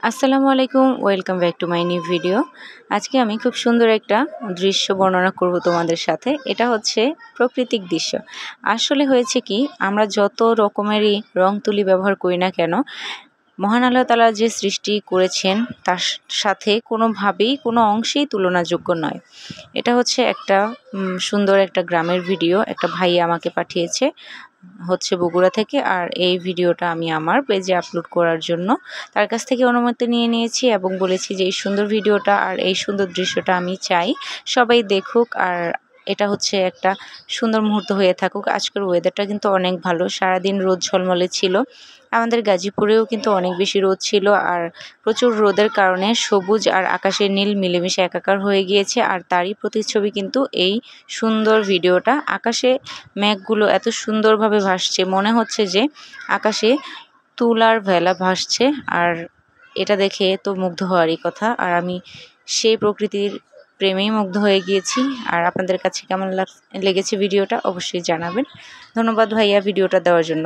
আসসালামু আলাইকুম, welcome back to my new video. আজকে আমি খুব সুন্দর একটা দৃশ্য বর্ণনা করব তোমাদের সাথে। এটা হচ্ছে প্রাকৃতিক দৃশ্য। আসলে হয়েছে কি, আমরা যত রকমেরই রং তুলি ব্যবহার করি না কেন, মহান আল্লাহ তাআলা যে সৃষ্টি করেছেন তার সাথে কোনোভাবেই কোনো অংশেই তুলনাযোগ্য নয়। এটা হচ্ছে একটা সুন্দর একটা গ্রামের ভিডিও, একটা ভাই আমাকে পাঠিয়েছে হচ্ছে বগুড়া থেকে। আর এই ভিডিওটা আমি আমার পেজে আপলোড করার জন্য তার কাছ থেকে অনুমতি নিয়ে নিয়েছি এবং বলেছি যে এই সুন্দর ভিডিওটা আর এই সুন্দর দৃশ্যটা আমি চাই সবাই দেখুক, আর এটা হচ্ছে একটা সুন্দর মুহূর্ত হয়ে থাকুক। আজকের ওয়েদারটা কিন্তু অনেক ভালো, সারাদিন রোদ ঝলমলে ছিল। আমাদের গাজীপুরেও কিন্তু অনেক বেশি রোদ ছিল, আর প্রচুর রোদের কারণে সবুজ আর আকাশের নীল মিলেমিশে একাকার হয়ে গিয়েছে। আর তারই প্রতিচ্ছবি কিন্তু এই সুন্দর ভিডিওটা। আকাশে মেঘগুলো এত সুন্দরভাবে ভাসছে, মনে হচ্ছে যে আকাশে তুলার ভেলা ভাসছে। আর এটা দেখে তো মুগ্ধ হওয়ারই কথা, আর আমি সেই প্রকৃতির প্রেমেই মুগ্ধ হয়ে গিয়েছি। আর আপনাদের কাছে কেমন লেগেছে ভিডিওটা অবশ্যই জানাবেন। ধন্যবাদ ভাইয়া ভিডিওটা দেওয়ার জন্য।